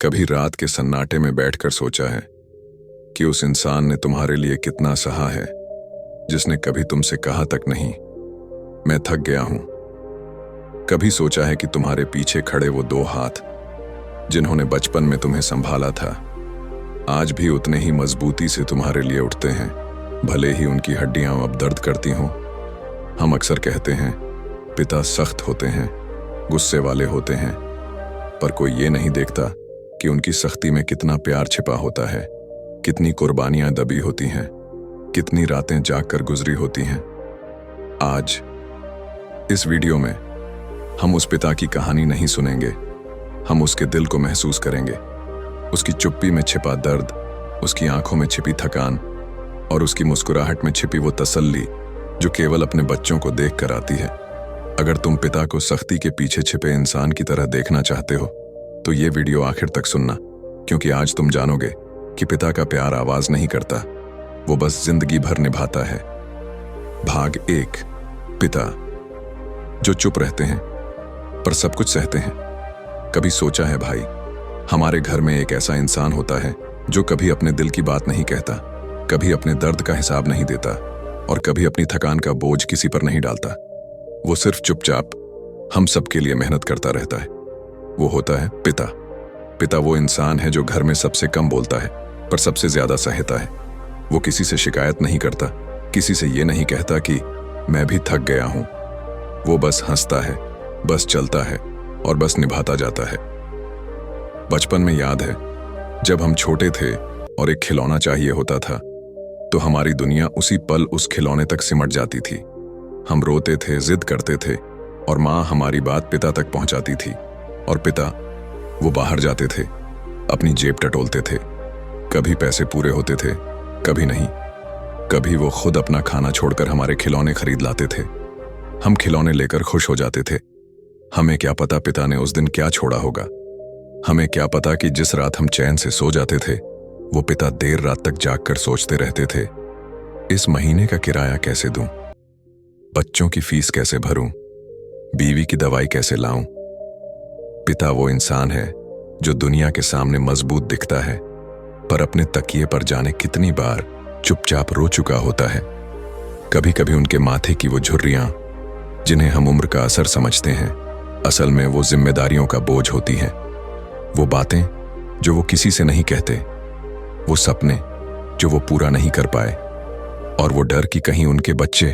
कभी रात के सन्नाटे में बैठकर सोचा है कि उस इंसान ने तुम्हारे लिए कितना सहा है, जिसने कभी तुमसे कहा तक नहीं, मैं थक गया हूं। कभी सोचा है कि तुम्हारे पीछे खड़े वो दो हाथ जिन्होंने बचपन में तुम्हें संभाला था, आज भी उतने ही मजबूती से तुम्हारे लिए उठते हैं, भले ही उनकी हड्डियां अब दर्द करती हों। हम अक्सर कहते हैं पिता सख्त होते हैं, गुस्से वाले होते हैं, पर कोई ये नहीं देखता कि उनकी सख्ती में कितना प्यार छिपा होता है, कितनी कुर्बानियां दबी होती हैं, कितनी रातें जागकर गुजरी होती हैं। आज इस वीडियो में हम उस पिता की कहानी नहीं सुनेंगे, हम उसके दिल को महसूस करेंगे, उसकी चुप्पी में छिपा दर्द, उसकी आंखों में छिपी थकान और उसकी मुस्कुराहट में छिपी वो तसल्ली जो केवल अपने बच्चों को देख कर आती है। अगर तुम पिता को सख्ती के पीछे छिपे इंसान की तरह देखना चाहते हो तो ये वीडियो आखिर तक सुनना, क्योंकि आज तुम जानोगे कि पिता का प्यार आवाज नहीं करता, वो बस जिंदगी भर निभाता है। भाग 1। पिता जो चुप रहते हैं पर सब कुछ सहते हैं। कभी सोचा है भाई, हमारे घर में एक ऐसा इंसान होता है जो कभी अपने दिल की बात नहीं कहता, कभी अपने दर्द का हिसाब नहीं देता और कभी अपनी थकान का बोझ किसी पर नहीं डालता। वो सिर्फ चुपचाप हम सबके लिए मेहनत करता रहता है। वो होता है पिता। पिता वो इंसान है जो घर में सबसे कम बोलता है पर सबसे ज्यादा सहता है। वो किसी से शिकायत नहीं करता, किसी से ये नहीं कहता कि मैं भी थक गया हूं। वो बस हंसता है, बस चलता है और बस निभाता जाता है। बचपन में याद है जब हम छोटे थे और एक खिलौना चाहिए होता था तो हमारी दुनिया उसी पल उस खिलौने तक सिमट जाती थी। हम रोते थे, जिद करते थे और माँ हमारी बात पिता तक पहुंचाती थी। और पिता वो बाहर जाते थे, अपनी जेब टटोलते थे। कभी पैसे पूरे होते थे, कभी नहीं। कभी वो खुद अपना खाना छोड़कर हमारे खिलौने खरीद लाते थे। हम खिलौने लेकर खुश हो जाते थे। हमें क्या पता पिता ने उस दिन क्या छोड़ा होगा। हमें क्या पता कि जिस रात हम चैन से सो जाते थे वो पिता देर रात तक जागकर सोचते रहते थे, इस महीने का किराया कैसे दूं, बच्चों की फीस कैसे भरूं, बीवी की दवाई कैसे लाऊं। पिता वो इंसान है जो दुनिया के सामने मजबूत दिखता है पर अपने तकिए पर जाने कितनी बार चुपचाप रो चुका होता है। कभी कभी उनके माथे की वो झुर्रियां जिन्हें हम उम्र का असर समझते हैं, असल में वो जिम्मेदारियों का बोझ होती हैं। वो बातें जो वो किसी से नहीं कहते, वो सपने जो वो पूरा नहीं कर पाए और वो डर कि कहीं उनके बच्चे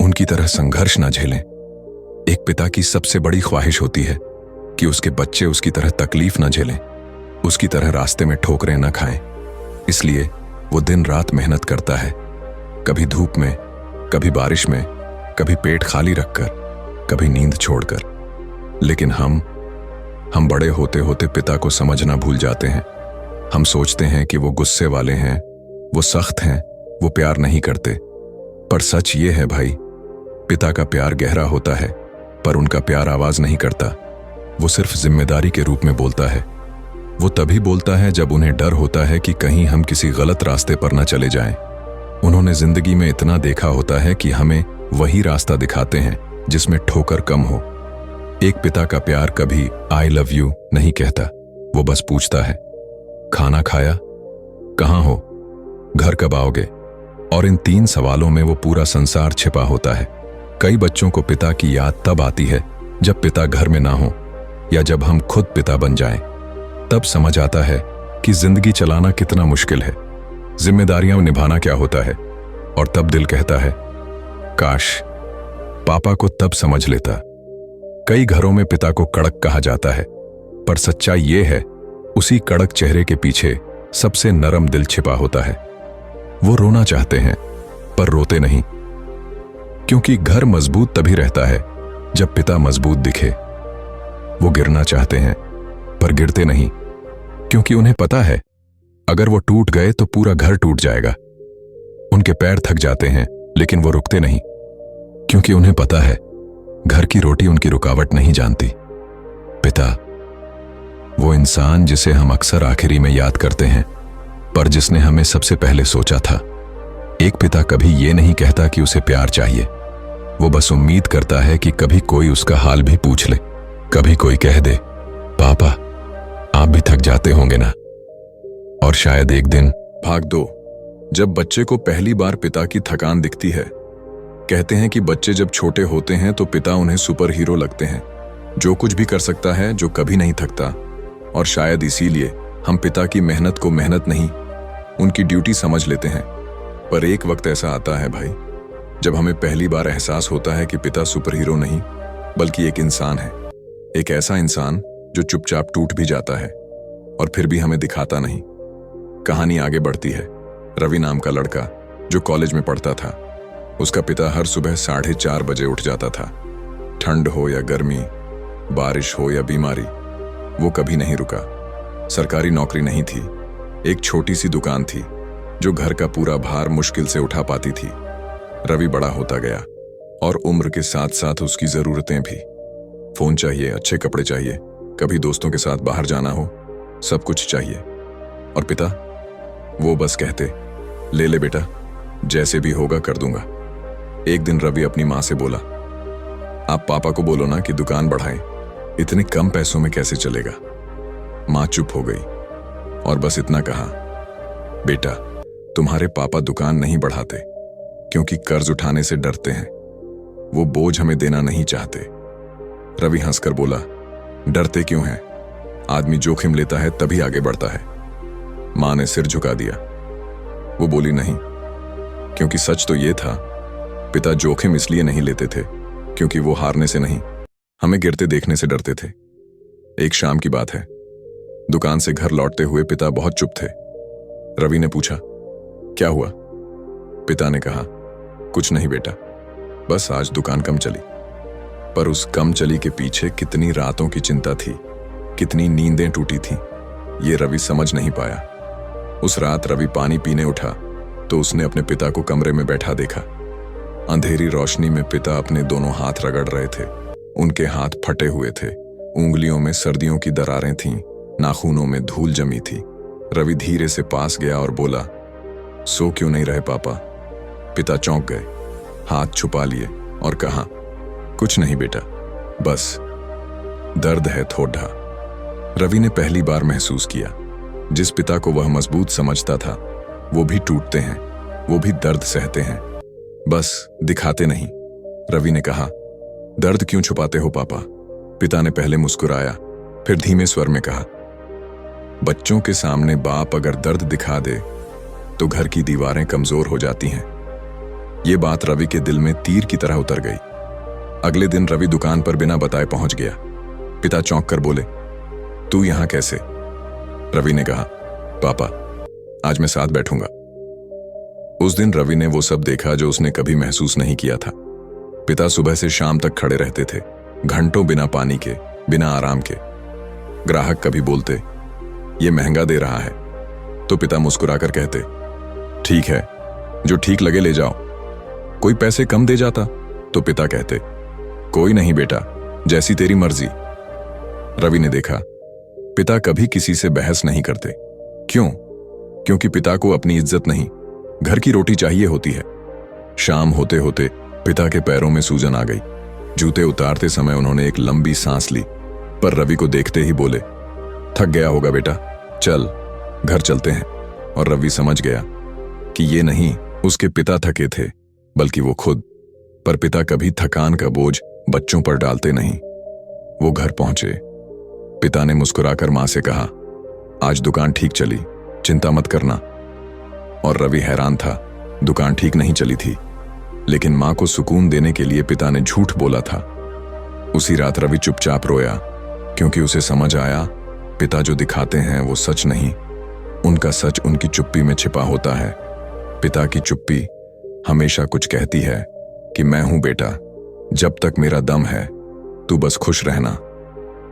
उनकी तरह संघर्ष ना झेलें। एक पिता की सबसे बड़ी ख्वाहिश होती है कि उसके बच्चे उसकी तरह तकलीफ ना झेलें, उसकी तरह रास्ते में ठोकरें ना खाएं। इसलिए वो दिन रात मेहनत करता है, कभी धूप में, कभी बारिश में, कभी पेट खाली रखकर, कभी नींद छोड़कर। लेकिन हम बड़े होते होते पिता को समझना भूल जाते हैं। हम सोचते हैं कि वो गुस्से वाले हैं, वो सख्त हैं, वो प्यार नहीं करते। पर सच ये है भाई, पिता का प्यार गहरा होता है पर उनका प्यार आवाज नहीं करता। वो सिर्फ जिम्मेदारी के रूप में बोलता है। वो तभी बोलता है जब उन्हें डर होता है कि कहीं हम किसी गलत रास्ते पर न चले जाएं। उन्होंने जिंदगी में इतना देखा होता है कि हमें वही रास्ता दिखाते हैं जिसमें ठोकर कम हो। एक पिता का प्यार कभी आई लव यू नहीं कहता, वो बस पूछता है खाना खाया, कहां हो, घर कब आओगे। और इन 3 सवालों में वो पूरा संसार छिपा होता है। कई बच्चों को पिता की याद तब आती है जब पिता घर में ना हो या जब हम खुद पिता बन जाएं। तब समझ आता है कि जिंदगी चलाना कितना मुश्किल है, जिम्मेदारियां निभाना क्या होता है। और तब दिल कहता है काश पापा को तब समझ लेता। कई घरों में पिता को कड़क कहा जाता है पर सच्चाई ये है उसी कड़क चेहरे के पीछे सबसे नरम दिल छिपा होता है। वो रोना चाहते हैं पर रोते नहीं, क्योंकि घर मजबूत तभी रहता है जब पिता मजबूत दिखे। वो गिरना चाहते हैं पर गिरते नहीं, क्योंकि उन्हें पता है अगर वो टूट गए तो पूरा घर टूट जाएगा। उनके पैर थक जाते हैं लेकिन वो रुकते नहीं, क्योंकि उन्हें पता है घर की रोटी उनकी रुकावट नहीं जानती। पिता वो इंसान जिसे हम अक्सर आखिरी में याद करते हैं पर जिसने हमें सबसे पहले सोचा था। एक पिता कभी ये नहीं कहता कि उसे प्यार चाहिए, वो बस उम्मीद करता है कि कभी कोई उसका हाल भी पूछ ले, कभी कोई कह दे पापा आप भी थक जाते होंगे ना। और शायद एक दिन भाग दो। जब बच्चे को पहली बार पिता की थकान दिखती है, कहते हैं कि बच्चे जब छोटे होते हैं तो पिता उन्हें सुपर हीरो लगते हैं, जो कुछ भी कर सकता है, जो कभी नहीं थकता। और शायद इसीलिए हम पिता की मेहनत को मेहनत नहीं, उनकी ड्यूटी समझ लेते हैं। पर एक वक्त ऐसा आता है भाई, जब हमें पहली बार एहसास होता है कि पिता सुपर हीरो नहीं बल्कि एक इंसान है। एक ऐसा इंसान जो चुपचाप टूट भी जाता है और फिर भी हमें दिखाता नहीं। कहानी आगे बढ़ती है। रवि नाम का लड़का जो कॉलेज में पढ़ता था, उसका पिता हर सुबह 4:30 बजे उठ जाता था। ठंड हो या गर्मी, बारिश हो या बीमारी, वो कभी नहीं रुका। सरकारी नौकरी नहीं थी, एक छोटी सी दुकान थी जो घर का पूरा भार मुश्किल से उठा पाती थी। रवि बड़ा होता गया और उम्र के साथ साथ उसकी जरूरतें भी। फोन चाहिए, अच्छे कपड़े चाहिए, कभी दोस्तों के साथ बाहर जाना हो, सब कुछ चाहिए। और पिता, वो बस कहते, ले ले बेटा, जैसे भी होगा कर दूंगा। एक दिन रवि अपनी माँ से बोला, आप पापा को बोलो ना कि दुकान बढ़ाएं, इतने कम पैसों में कैसे चलेगा। माँ चुप हो गई और बस इतना कहा, बेटा, तुम्हारे पापा दुकान नहीं बढ़ाते क्योंकि कर्ज उठाने से डरते हैं, वो बोझ हमें देना नहीं चाहते। रवि हंसकर बोला, डरते क्यों हैं? आदमी जोखिम लेता है तभी आगे बढ़ता है। माँ ने सिर झुका दिया। वो बोली, नहीं, क्योंकि सच तो ये था, पिता जोखिम इसलिए नहीं लेते थे क्योंकि वो हारने से नहीं, हमें गिरते देखने से डरते थे। एक शाम की बात है, दुकान से घर लौटते हुए पिता बहुत चुप थे। रवि ने पूछा, क्या हुआ? पिता ने कहा, कुछ नहीं बेटा, बस आज दुकान कम चली। पर उस कम चली के पीछे कितनी रातों की चिंता थी, कितनी नींदें टूटी थीं, ये रवि समझ नहीं पाया। उस रात रवि पानी पीने उठा तो उसने अपने पिता को कमरे में बैठा देखा। अंधेरी रोशनी में पिता अपने दोनों हाथ रगड़ रहे थे। उनके हाथ फटे हुए थे, उंगलियों में सर्दियों की दरारें थीं, नाखूनों में धूल जमी थी। रवि धीरे से पास गया और बोला, सो क्यों नहीं रहे पापा? पिता चौंक गए, हाथ छुपा लिए और कहा, कुछ नहीं बेटा, बस दर्द है थोड़ा। रवि ने पहली बार महसूस किया, जिस पिता को वह मजबूत समझता था, वो भी टूटते हैं, वो भी दर्द सहते हैं, बस दिखाते नहीं। रवि ने कहा, दर्द क्यों छुपाते हो पापा? पिता ने पहले मुस्कुराया, फिर धीमे स्वर में कहा, बच्चों के सामने बाप अगर दर्द दिखा दे तो घर की दीवारें कमजोर हो जाती हैं। ये बात रवि के दिल में तीर की तरह उतर गई। अगले दिन रवि दुकान पर बिना बताए पहुंच गया। पिता चौंक कर बोले, तू यहां कैसे? रवि ने कहा, पापा, आज मैं साथ बैठूंगा। उस दिन रवि ने वो सब देखा जो उसने कभी महसूस नहीं किया था। पिता सुबह से शाम तक खड़े रहते थे, घंटों बिना पानी के, बिना आराम के। ग्राहक कभी बोलते, ये महंगा दे रहा है, तो पिता मुस्कुराकर कहते, ठीक है, जो ठीक लगे ले जाओ। कोई पैसे कम दे जाता तो पिता कहते, कोई नहीं बेटा, जैसी तेरी मर्जी। रवि ने देखा, पिता कभी किसी से बहस नहीं करते। क्यों? क्योंकि पिता को अपनी इज्जत नहीं, घर की रोटी चाहिए होती है। शाम होते होते पिता के पैरों में सूजन आ गई। जूते उतारते समय उन्होंने एक लंबी सांस ली, पर रवि को देखते ही बोले, थक गया होगा बेटा, चल घर चलते हैं। और रवि समझ गया कि ये नहीं उसके पिता थके थे, बल्कि वो खुद। पर पिता कभी थकान का बोझ बच्चों पर डालते नहीं। वो घर पहुंचे। पिता ने मुस्कुराकर मां से कहा, आज दुकान ठीक चली, चिंता मत करना। और रवि हैरान था, दुकान ठीक नहीं चली थी, लेकिन मां को सुकून देने के लिए पिता ने झूठ बोला था। उसी रात रवि चुपचाप रोया, क्योंकि उसे समझ आया, पिता जो दिखाते हैं वो सच नहीं, उनका सच उनकी चुप्पी में छिपा होता है। पिता की चुप्पी हमेशा कुछ कहती है कि मैं हूं बेटा, जब तक मेरा दम है तू बस खुश रहना।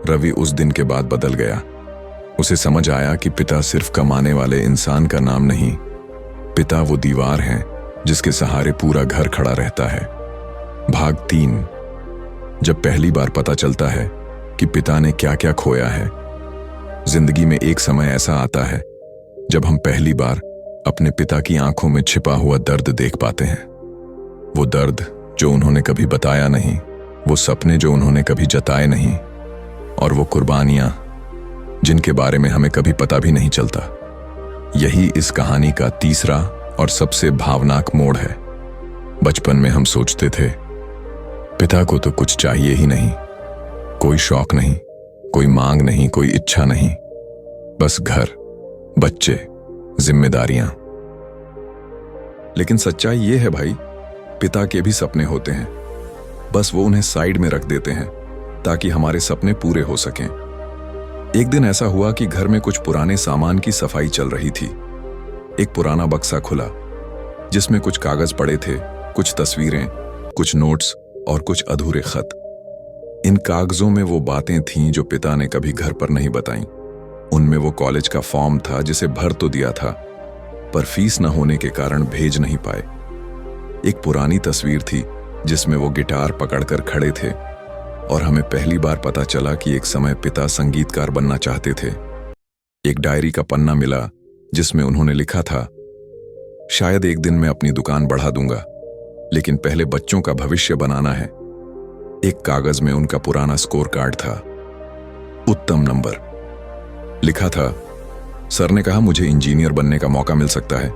रवि उस दिन के बाद बदल गया। उसे समझ आया कि पिता सिर्फ कमाने वाले इंसान का नाम नहीं, पिता वो दीवार हैं जिसके सहारे पूरा घर खड़ा रहता है। भाग 3। जब पहली बार पता चलता है कि पिता ने क्या क्या खोया है। जिंदगी में एक समय ऐसा आता है जब हम पहली बार अपने पिता की आंखों में छिपा हुआ दर्द देख पाते हैं। वो दर्द जो उन्होंने कभी बताया नहीं, वो सपने जो उन्होंने कभी जताए नहीं, और वो कुर्बानियां जिनके बारे में हमें कभी पता भी नहीं चलता। यही इस कहानी का तीसरा और सबसे भावनाक मोड़ है। बचपन में हम सोचते थे पिता को तो कुछ चाहिए ही नहीं, कोई शौक नहीं, कोई मांग नहीं, कोई इच्छा नहीं, बस घर, बच्चे, जिम्मेदारियां। लेकिन सच्चाई ये है भाई, पिता के भी सपने होते हैं, बस वो उन्हें साइड में रख देते हैं ताकि हमारे सपने पूरे हो सकें। एक दिन ऐसा हुआ कि घर में कुछ पुराने सामान की सफाई चल रही थी। एक पुराना बक्सा खुला जिसमें कुछ कागज पड़े थे, कुछ तस्वीरें, कुछ नोट्स और कुछ अधूरे खत। इन कागजों में वो बातें थीं जो पिता ने कभी घर पर नहीं बताईं। उनमें वो कॉलेज का फॉर्म था जिसे भर तो दिया था, पर फीस न होने के कारण भेज नहीं पाए। एक पुरानी तस्वीर थी जिसमें वो गिटार पकड़कर खड़े थे और हमें पहली बार पता चला कि एक समय पिता संगीतकार बनना चाहते थे। एक डायरी का पन्ना मिला जिसमें उन्होंने लिखा था, शायद एक दिन मैं अपनी दुकान बढ़ा दूंगा, लेकिन पहले बच्चों का भविष्य बनाना है। एक कागज में उनका पुराना स्कोर कार्ड था, उत्तम नंबर। लिखा था, सर ने कहा मुझे इंजीनियर बनने का मौका मिल सकता है,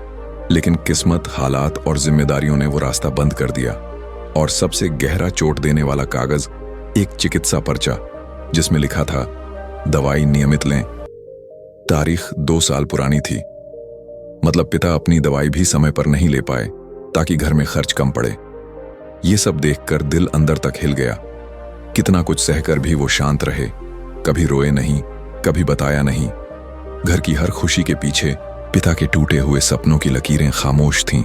लेकिन किस्मत, हालात और जिम्मेदारियों ने वो रास्ता बंद कर दिया। और सबसे गहरा चोट देने वाला कागज एक चिकित्सा पर्चा जिसमें लिखा था, दवाई नियमित लें। तारीख 2 साल पुरानी थी। मतलब पिता अपनी दवाई भी समय पर नहीं ले पाए ताकि घर में खर्च कम पड़े। ये सब देखकर दिल अंदर तक हिल गया। कितना कुछ सहकर भी वो शांत रहे, कभी रोए नहीं, कभी बताया नहीं। घर की हर खुशी के पीछे पिता के टूटे हुए सपनों की लकीरें खामोश थीं।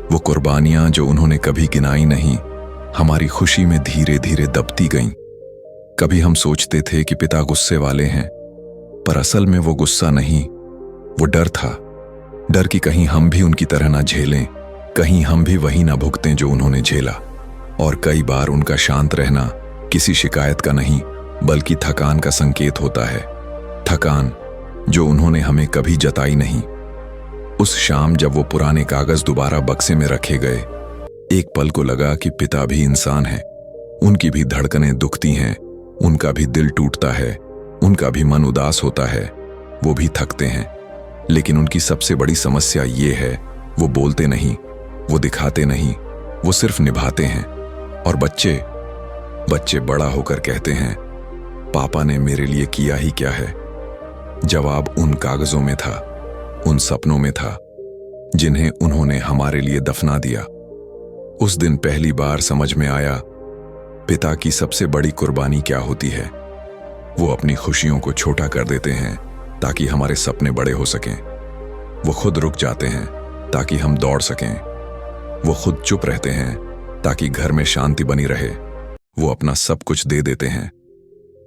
वो कुर्बानियां जो उन्होंने कभी गिनाई नहीं, हमारी खुशी में धीरे धीरे दबती गईं। कभी हम सोचते थे कि पिता गुस्से वाले हैं, पर असल में वो गुस्सा नहीं, वो डर था। डर कि कहीं हम भी उनकी तरह ना झेलें, कहीं हम भी वही ना भुगतें जो उन्होंने झेला। और कई बार उनका शांत रहना किसी शिकायत का नहीं, बल्कि थकान का संकेत होता है। थकान जो उन्होंने हमें कभी जताई नहीं। उस शाम जब वो पुराने कागज दोबारा बक्से में रखे गए, एक पल को लगा कि पिता भी इंसान है, उनकी भी धड़कनें दुखती हैं, उनका भी दिल टूटता है, उनका भी मन उदास होता है, वो भी थकते हैं। लेकिन उनकी सबसे बड़ी समस्या ये है, वो बोलते नहीं, वो दिखाते नहीं, वो सिर्फ निभाते हैं। और बच्चे बड़ा होकर कहते हैं, पापा ने मेरे लिए किया ही क्या है। जवाब उन कागजों में था, उन सपनों में था जिन्हें उन्होंने हमारे लिए दफना दिया। उस दिन पहली बार समझ में आया पिता की सबसे बड़ी कुर्बानी क्या होती है। वो अपनी खुशियों को छोटा कर देते हैं ताकि हमारे सपने बड़े हो सकें। वो खुद रुक जाते हैं ताकि हम दौड़ सकें। वो खुद चुप रहते हैं ताकि घर में शांति बनी रहे। वो अपना सब कुछ दे देते हैं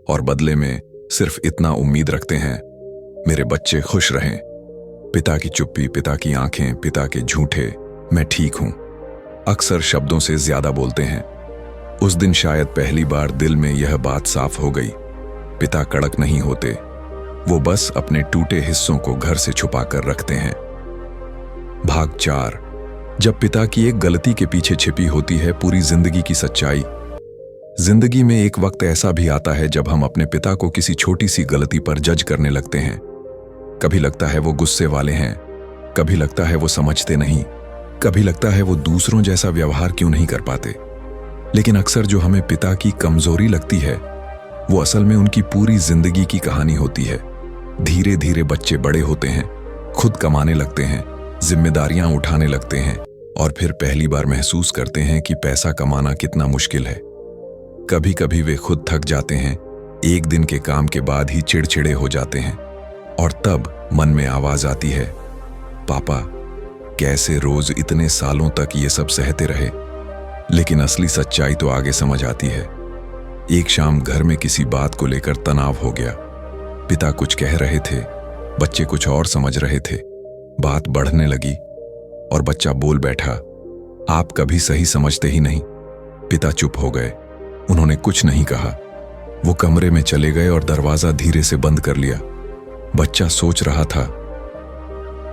और बदले में सिर्फ इतना उम्मीद रखते हैं, मेरे बच्चे खुश रहें। पिता की चुप्पी, पिता की आंखें, पिता के झूठे मैं ठीक हूं, अक्सर शब्दों से ज्यादा बोलते हैं। उस दिन शायद पहली बार दिल में यह बात साफ हो गई, पिता कड़क नहीं होते, वो बस अपने टूटे हिस्सों को घर से छुपा कर रखते हैं। भाग 4। जब पिता की एक गलती के पीछे छिपी होती है पूरी जिंदगी की सच्चाई। जिंदगी में एक वक्त ऐसा भी आता है जब हम अपने पिता को किसी छोटी सी गलती पर जज करने लगते हैं। कभी लगता है वो गुस्से वाले हैं, कभी लगता है वो समझते नहीं, कभी लगता है वो दूसरों जैसा व्यवहार क्यों नहीं कर पाते। लेकिन अक्सर जो हमें पिता की कमजोरी लगती है, वो असल में उनकी पूरी जिंदगी की कहानी होती है। धीरे धीरे बच्चे बड़े होते हैं, खुद कमाने लगते हैं, जिम्मेदारियां उठाने लगते हैं और फिर पहली बार महसूस करते हैं कि पैसा कमाना कितना मुश्किल है। कभी कभी वे खुद थक जाते हैं, एक दिन के काम के बाद ही चिड़चिड़े हो जाते हैं और तब मन में आवाज आती है, पापा कैसे रोज इतने सालों तक ये सब सहते रहे। लेकिन असली सच्चाई तो आगे समझ आती है। एक शाम घर में किसी बात को लेकर तनाव हो गया। पिता कुछ कह रहे थे, बच्चे कुछ और समझ रहे थे। बात बढ़ने लगी और बच्चा बोल बैठा, आप कभी सही समझते ही नहीं। पिता चुप हो गए, उन्होंने कुछ नहीं कहा। वो कमरे में चले गए और दरवाजा धीरे से बंद कर लिया। बच्चा सोच रहा था,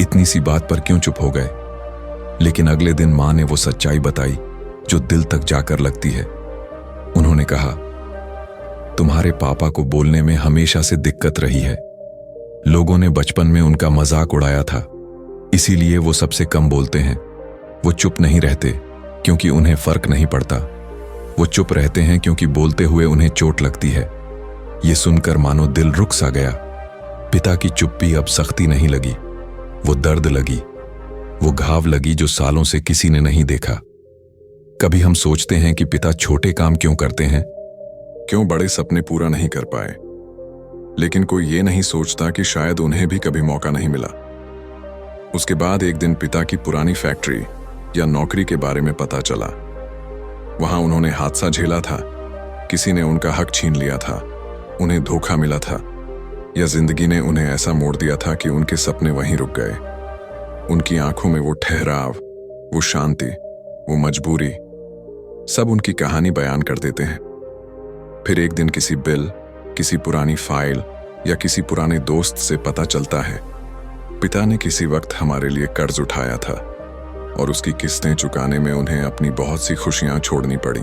इतनी सी बात पर क्यों चुप हो गए। लेकिन अगले दिन मां ने वो सच्चाई बताई जो दिल तक जाकर लगती है। उन्होंने कहा, तुम्हारे पापा को बोलने में हमेशा से दिक्कत रही है, लोगों ने बचपन में उनका मजाक उड़ाया था, इसीलिए वो सबसे कम बोलते हैं। वो चुप नहीं रहते क्योंकि उन्हें फर्क नहीं पड़ता। वो चुप रहते हैं क्योंकि बोलते हुए उन्हें चोट लगती है। ये सुनकर मानो दिल रुक सा गया। पिता की चुप्पी अब सख्ती नहीं लगी, वो दर्द लगी, वो घाव लगी जो सालों से किसी ने नहीं देखा। कभी हम सोचते हैं कि पिता छोटे काम क्यों करते हैं, क्यों बड़े सपने पूरा नहीं कर पाए, लेकिन कोई ये नहीं सोचता कि शायद उन्हें भी कभी मौका नहीं मिला। उसके बाद एक दिन पिता की पुरानी फैक्ट्री या नौकरी के बारे में पता चला। वहां उन्होंने हादसा झेला था, किसी ने उनका हक छीन लिया था, उन्हें धोखा मिला था, या जिंदगी ने उन्हें ऐसा मोड़ दिया था कि उनके सपने वहीं रुक गए। उनकी आंखों में वो ठहराव, वो शांति, वो मजबूरी, सब उनकी कहानी बयान कर देते हैं। फिर एक दिन किसी बिल, किसी पुरानी फाइल या किसी पुराने दोस्त से पता चलता है पिता ने किसी वक्त हमारे लिए कर्ज उठाया था और उसकी किस्तें चुकाने में उन्हें अपनी बहुत सी खुशियां छोड़नी पड़ी।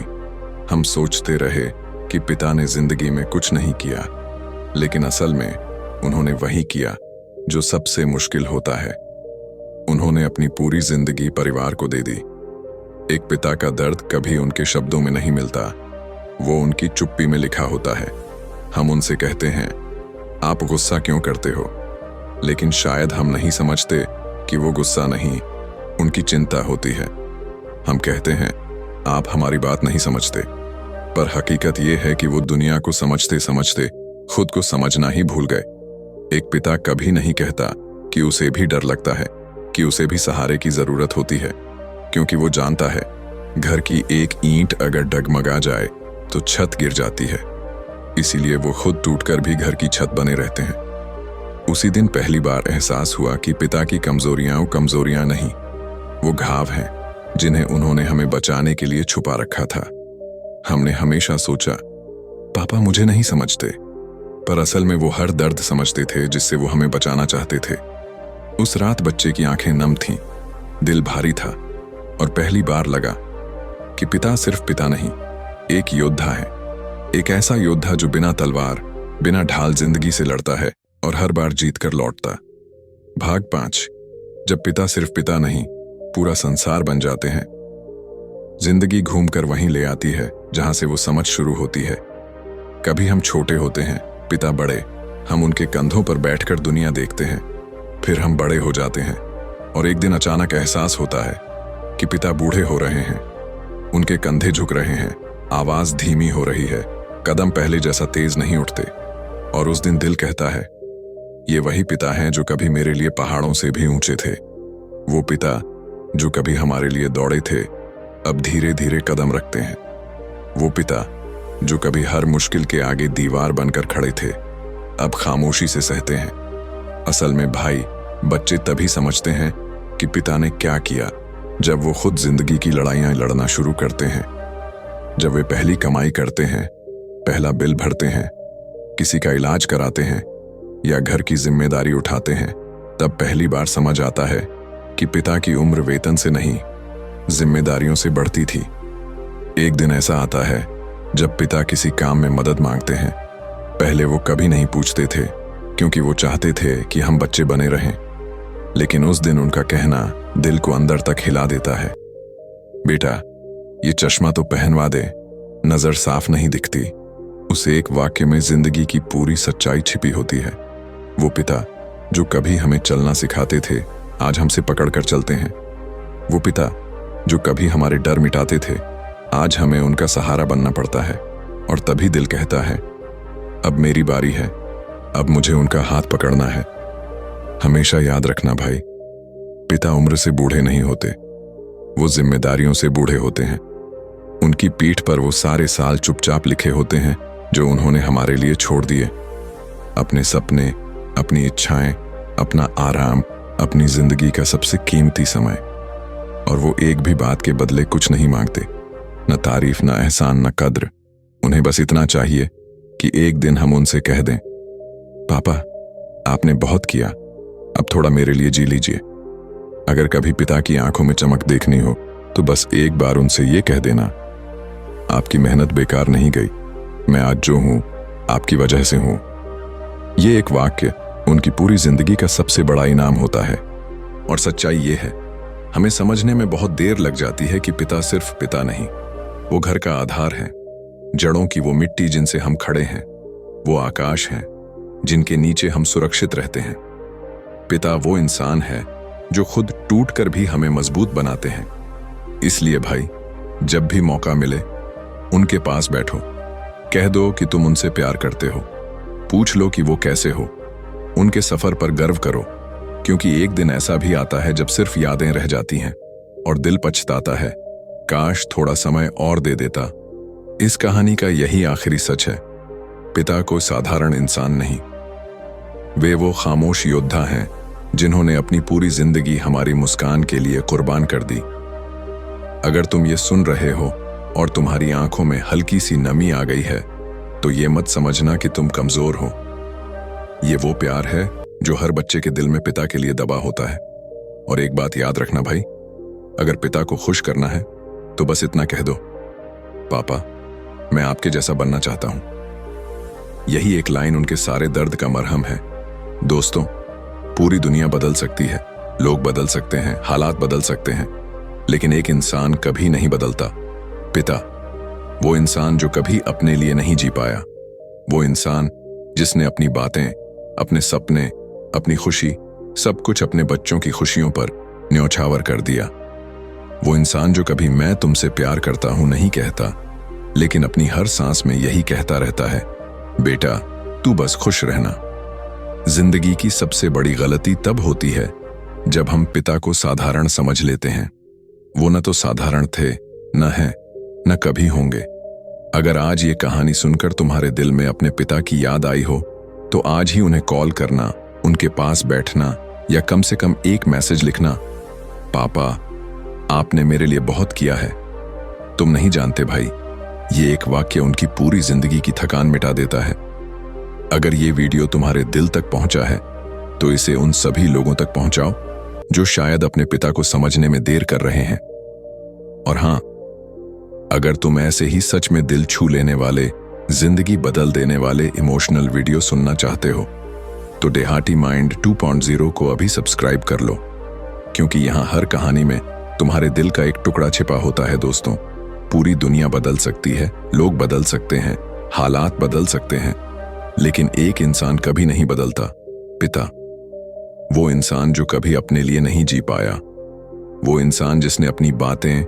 हम सोचते रहे कि पिता ने जिंदगी में कुछ नहीं किया, लेकिन असल में उन्होंने वही किया जो सबसे मुश्किल होता है। उन्होंने अपनी पूरी जिंदगी परिवार को दे दी। एक पिता का दर्द कभी उनके शब्दों में नहीं मिलता, वो उनकी चुप्पी में लिखा होता है। हम उनसे कहते हैं, आप गुस्सा क्यों करते हो? लेकिन शायद हम नहीं समझते कि वो गुस्सा नहीं, उनकी चिंता होती है। हम कहते हैं, आप हमारी बात नहीं समझते, पर हकीकत ये है कि वो दुनिया को समझते समझते खुद को समझना ही भूल गए। एक पिता कभी नहीं कहता कि उसे भी डर लगता है, कि उसे भी सहारे की जरूरत होती है, क्योंकि वो जानता है घर की एक ईंट अगर डगमगा जाए तो छत गिर जाती है। इसीलिए वो खुद टूटकर भी घर की छत बने रहते हैं। उसी दिन पहली बार एहसास हुआ कि पिता की कमजोरियां नहीं, वो घाव हैं जिन्हें उन्होंने हमें बचाने के लिए छुपा रखा था। हमने हमेशा सोचा, पापा मुझे नहीं समझते, पर असल में वो हर दर्द समझते थे जिससे वो हमें बचाना चाहते थे। उस रात बच्चे की आंखें नम थीं, दिल भारी था और पहली बार लगा कि पिता सिर्फ पिता नहीं, एक योद्धा है। एक ऐसा योद्धा जो बिना तलवार, बिना ढाल जिंदगी से लड़ता है और हर बार जीत कर लौटता। भाग 5। जब पिता सिर्फ पिता नहीं, पूरा संसार बन जाते हैं। जिंदगी घूमकर वहीं ले आती है जहां से वो समझ शुरू होती है। कभी हम छोटे होते हैं, पिता बड़े, हम उनके कंधों पर बैठकर दुनिया देखते हैं। फिर हम बड़े हो जाते हैं और एक दिन अचानक एहसास होता है कि पिता बूढ़े हो रहे हैं, उनके कंधे झुक रहे हैं, आवाज धीमी हो रही है, कदम पहले जैसा तेज नहीं उठते। और उस दिन दिल कहता है, ये वही पिता हैं जो कभी मेरे लिए पहाड़ों से भी ऊंचे थे। वो पिता जो कभी हमारे लिए दौड़े थे, अब धीरे धीरे कदम रखते हैं। वो पिता जो कभी हर मुश्किल के आगे दीवार बनकर खड़े थे, अब खामोशी से सहते हैं। असल में भाई, बच्चे तभी समझते हैं कि पिता ने क्या किया जब वो खुद जिंदगी की लड़ाइयां लड़ना शुरू करते हैं। जब वे पहली कमाई करते हैं, पहला बिल भरते हैं, किसी का इलाज कराते हैं या घर की जिम्मेदारी उठाते हैं, तब पहली बार समझ आता है कि पिता की उम्र वेतन से नहीं, जिम्मेदारियों से बढ़ती थी। एक दिन ऐसा आता है जब पिता किसी काम में मदद मांगते हैं। पहले वो कभी नहीं पूछते थे, क्योंकि वो चाहते थे कि हम बच्चे बने रहें। लेकिन उस दिन उनका कहना दिल को अंदर तक हिला देता है, बेटा ये चश्मा तो पहनवा दे, नजर साफ नहीं दिखती। उस एक वाक्य में जिंदगी की पूरी सच्चाई छिपी होती है। वो पिता जो कभी हमें चलना सिखाते थे, आज हमसे पकड़कर चलते हैं। वो पिता जो कभी हमारे डर मिटाते थे, आज हमें उनका सहारा बनना पड़ता है। और तभी दिल कहता है, अब मेरी बारी है, अब मुझे उनका हाथ पकड़ना है। हमेशा याद रखना भाई, पिता उम्र से बूढ़े नहीं होते, वो जिम्मेदारियों से बूढ़े होते हैं। उनकी पीठ पर वो सारे साल चुपचाप लिखे होते हैं जो उन्होंने हमारे लिए छोड़ दिए। अपने सपने, अपनी इच्छाएं, अपना आराम, अपनी जिंदगी का सबसे कीमती समय। और वो एक भी बात के बदले कुछ नहीं मांगते, न तारीफ, न एहसान, न कद्र। उन्हें बस इतना चाहिए कि एक दिन हम उनसे कह दें, पापा आपने बहुत किया, अब थोड़ा मेरे लिए जी लीजिए। अगर कभी पिता की आंखों में चमक देखनी हो तो बस एक बार उनसे ये कह देना, आपकी मेहनत बेकार नहीं गई, मैं आज जो हूं आपकी वजह से हूं। ये एक वाक्य उनकी पूरी जिंदगी का सबसे बड़ा इनाम होता है। और सच्चाई ये है, हमें समझने में बहुत देर लग जाती है कि पिता सिर्फ पिता नहीं, वो घर का आधार है, जड़ों की वो मिट्टी जिनसे हम खड़े हैं, वो आकाश है जिनके नीचे हम सुरक्षित रहते हैं। पिता वो इंसान है जो खुद टूटकर भी हमें मजबूत बनाते हैं। इसलिए भाई, जब भी मौका मिले उनके पास बैठो, कह दो कि तुम उनसे प्यार करते हो, पूछ लो कि वो कैसे हो, उनके सफर पर गर्व करो, क्योंकि एक दिन ऐसा भी आता है जब सिर्फ यादें रह जाती हैं और दिल पछताता है, काश थोड़ा समय और दे देता। इस कहानी का यही आखिरी सच है, पिता कोई साधारण इंसान नहीं, वे वो खामोश योद्धा हैं जिन्होंने अपनी पूरी जिंदगी हमारी मुस्कान के लिए कुर्बान कर दी। अगर तुम ये सुन रहे हो और तुम्हारी आंखों में हल्की सी नमी आ गई है, तो ये मत समझना कि तुम कमजोर हो। ये वो प्यार है जो हर बच्चे के दिल में पिता के लिए दबा होता है। और एक बात याद रखना भाई, अगर पिता को खुश करना है तो बस इतना कह दो, पापा मैं आपके जैसा बनना चाहता हूं। यही एक लाइन उनके सारे दर्द का मरहम है। दोस्तों, पूरी दुनिया बदल सकती है, लोग बदल सकते हैं, हालात बदल सकते हैं, लेकिन एक इंसान कभी नहीं बदलता, पिता। वो इंसान जो कभी अपने लिए नहीं जी पाया, वो इंसान जिसने अपनी बातें, अपने सपने, अपनी खुशी, सब कुछ अपने बच्चों की खुशियों पर न्यौछावर कर दिया। वो इंसान जो कभी मैं तुमसे प्यार करता हूं नहीं कहता, लेकिन अपनी हर सांस में यही कहता रहता है, बेटा तू बस खुश रहना। जिंदगी की सबसे बड़ी गलती तब होती है जब हम पिता को साधारण समझ लेते हैं। वो न तो साधारण थे, न हैं, न कभी होंगे। अगर आज ये कहानी सुनकर तुम्हारे दिल में अपने पिता की याद आई हो, तो आज ही उन्हें कॉल करना, उनके पास बैठना, या कम से कम एक मैसेज लिखना, पापा आपने मेरे लिए बहुत किया है। तुम नहीं जानते भाई, ये एक वाक्य उनकी पूरी जिंदगी की थकान मिटा देता है। अगर ये वीडियो तुम्हारे दिल तक पहुंचा है, तो इसे उन सभी लोगों तक पहुंचाओ जो शायद अपने पिता को समझने में देर कर रहे हैं। और हां, अगर तुम ऐसे ही सच में दिल छू लेने वाले, जिंदगी बदल देने वाले इमोशनल वीडियो सुनना चाहते हो, तो देहाती माइंड 2.0 को अभी सब्सक्राइब कर लो, क्योंकि यहां हर कहानी में तुम्हारे दिल का एक टुकड़ा छिपा होता है। दोस्तों, पूरी दुनिया बदल सकती है, लोग बदल सकते हैं, हालात बदल सकते हैं, लेकिन एक इंसान कभी नहीं बदलता, पिता। वो इंसान जो कभी अपने लिए नहीं जी पाया, वो इंसान जिसने अपनी बातें,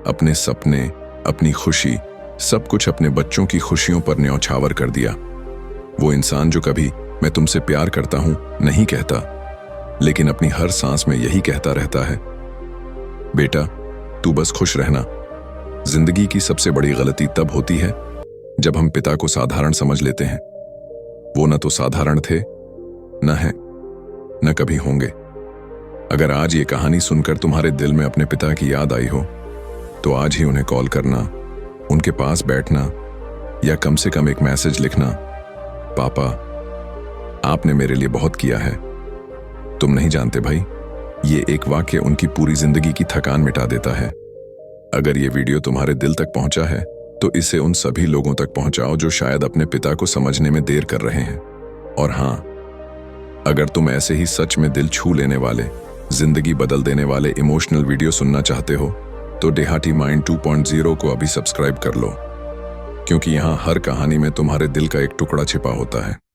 अपने सपने, अपनी खुशी, सब कुछ अपने बच्चों की खुशियों पर न्यौछावर कर दिया। वो इंसान जो कभी मैं तुमसे प्यार करता हूं नहीं कहता, लेकिन अपनी हर सांस में यही कहता रहता है, बेटा तू बस खुश रहना। जिंदगी की सबसे बड़ी गलती तब होती है जब हम पिता को साधारण समझ लेते हैं। वो न तो साधारण थे, न हैं, न कभी होंगे। अगर आज ये कहानी सुनकर तुम्हारे दिल में अपने पिता की याद आई हो, तो आज ही उन्हें कॉल करना, उनके पास बैठना, या कम से कम एक मैसेज लिखना, पापा आपने मेरे लिए बहुत किया है। तुम नहीं जानते भाई, ये एक वाक्य उनकी पूरी जिंदगी की थकान मिटा देता है। अगर ये वीडियो तुम्हारे दिल तक पहुंचा है, तो इसे उन सभी लोगों तक पहुंचाओ जो शायद अपने पिता को समझने में देर कर रहे हैं। और हां, अगर तुम ऐसे ही सच में दिल छू लेने वाले, जिंदगी बदल देने वाले इमोशनल वीडियो सुनना चाहते हो, तो देहाती माइंड 2.0 को अभी सब्सक्राइब कर लो, क्योंकि यहां हर कहानी में तुम्हारे दिल का एक टुकड़ा छिपा होता है।